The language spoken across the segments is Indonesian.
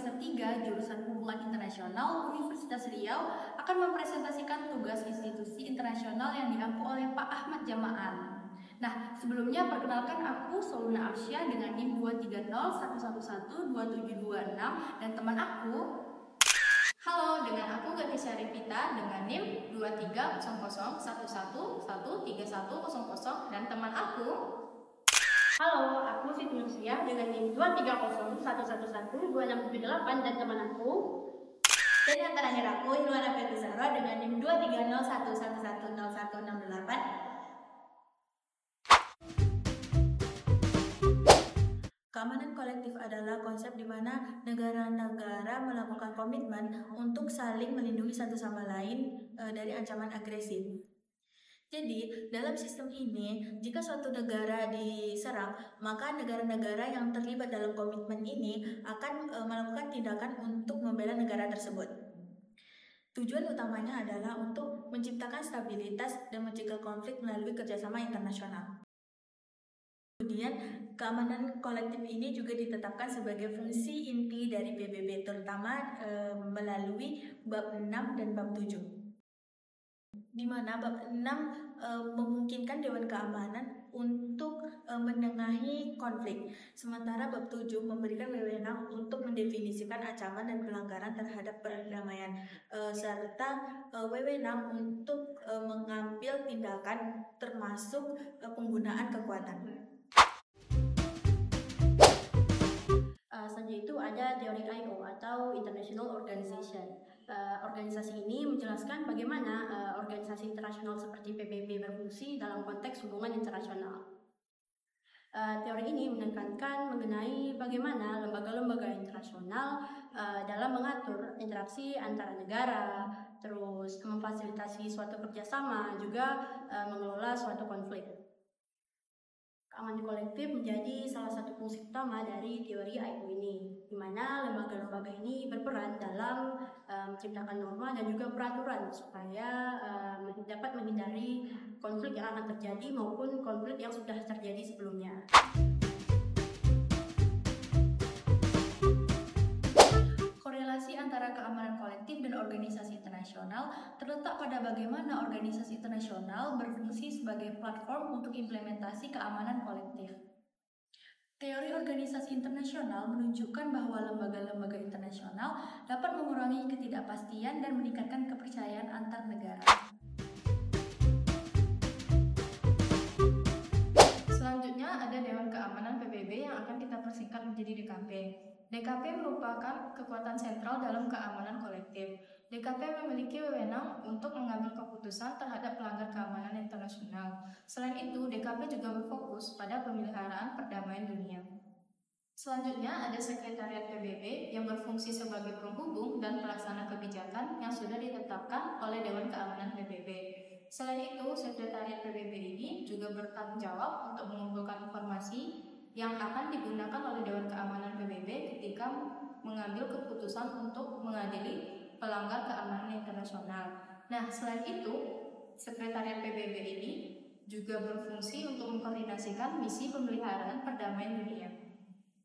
semester 3 jurusan Hubungan Internasional Universitas Riau akan mempresentasikan tugas institusi internasional yang diampu oleh Pak Ahmad Jama'an. Nah, sebelumnya perkenalkan aku Soluna Arsya dengan NIM 23011122726 dan teman aku. Halo, dengan aku Gati Syarifita dengan NIM 23011113100 dan teman aku. Halo, aku Siti Nursia dengan NIM 23011112678 dan teman aku. Dan yang terakhir aku Ilwana Fetisaro dengan NIM 230110168. Keamanan kolektif adalah konsep di mana negara-negara melakukan komitmen untuk saling melindungi satu sama lain dari ancaman agresif. Jadi, dalam sistem ini, jika suatu negara diserang, maka negara-negara yang terlibat dalam komitmen ini akan melakukan tindakan untuk membela negara tersebut. Tujuan utamanya adalah untuk menciptakan stabilitas dan mencegah konflik melalui kerjasama internasional. Kemudian, keamanan kolektif ini juga ditetapkan sebagai fungsi inti dari PBB, terutama melalui bab 6 dan bab 7. Di mana bab 6 memungkinkan Dewan Keamanan untuk menengahi konflik, sementara bab 7 memberikan wewenang untuk mendefinisikan ancaman dan pelanggaran terhadap perdamaian, serta wewenang untuk mengambil tindakan termasuk penggunaan kekuatan. Selanjutnya itu ada teori IO atau International Organization. Organisasi ini menjelaskan bagaimana organisasi internasional seperti PBB berfungsi dalam konteks hubungan internasional. Teori ini menekankan mengenai bagaimana lembaga-lembaga internasional dalam mengatur interaksi antara negara, terus memfasilitasi suatu kerjasama, juga mengelola suatu konflik. Keamanan kolektif menjadi salah satu fungsi utama dari teori IO ini, di mana lembaga-lembaga ini berperan dalam menciptakan norma dan juga peraturan supaya dapat menghindari konflik yang akan terjadi maupun konflik yang sudah terjadi sebelumnya. Korelasi antara keamanan kolektif dan organisasi internasional terletak pada bagaimana organisasi internasional berfungsi sebagai platform untuk implementasi keamanan kolektif. Teori organisasi internasional menunjukkan bahwa lembaga-lembaga internasional dapat mengurangi ketidakpastian dan meningkatkan kepercayaan antar negara. Selanjutnya ada Dewan Keamanan PBB yang akan kita persingkat menjadi DKP. DKP merupakan kekuatan sentral dalam keamanan kolektif. DKP memiliki wewenang untuk mengambil keputusan terhadap pelanggar keamanan internasional. Selain itu, DKP juga berfokus pada pemeliharaan perdamaian dunia. Selanjutnya ada Sekretariat PBB yang berfungsi sebagai penghubung dan pelaksana kebijakan yang sudah ditetapkan oleh Dewan Keamanan PBB. Selain itu, Sekretariat PBB ini juga bertanggung jawab untuk mengumpulkan informasi yang akan digunakan oleh Dewan Keamanan PBB ketika mengambil keputusan untuk mengadili pelanggar keamanan internasional. Nah, selain itu, Sekretariat PBB ini juga berfungsi untuk mengkoordinasikan misi pemeliharaan perdamaian dunia.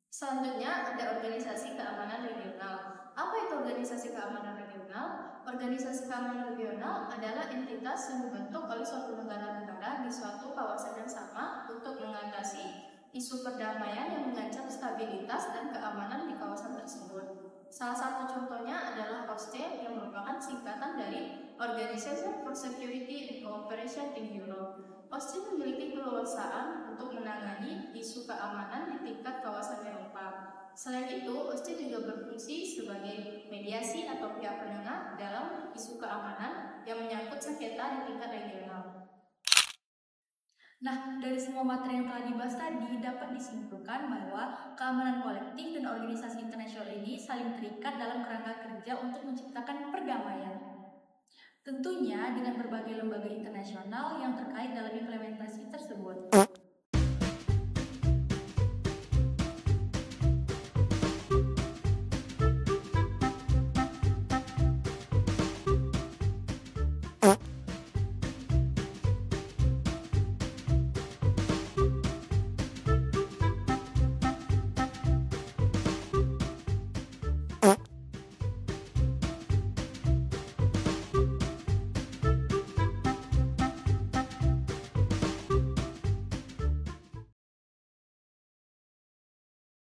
Selanjutnya ada Organisasi Keamanan Regional. Apa itu Organisasi Keamanan Regional? Organisasi Keamanan Regional adalah entitas yang dibentuk oleh suatu negara-negara di suatu kawasan yang sama untuk mengatasi isu perdamaian yang mengancam stabilitas dan keamanan di kawasan tersebut. Salah satu contohnya adalah OSCE yang merupakan singkatan dari Organization for Security and Cooperation in Europe. OSCE memiliki keleluasaan untuk menangani isu keamanan di tingkat kawasan Eropa. Selain itu, OSCE juga berfungsi sebagai mediasi atau pihak penengah dalam isu keamanan yang menyangkut sengketa di tingkat regional. Nah, dari semua materi yang telah dibahas tadi dapat disimpulkan bahwa keamanan kolektif dan organisasi internasional ini saling terikat dalam kerangka kerja untuk menciptakan perdamaian. Tentunya dengan berbagai lembaga internasional yang terkait dalam implementasi tersebut.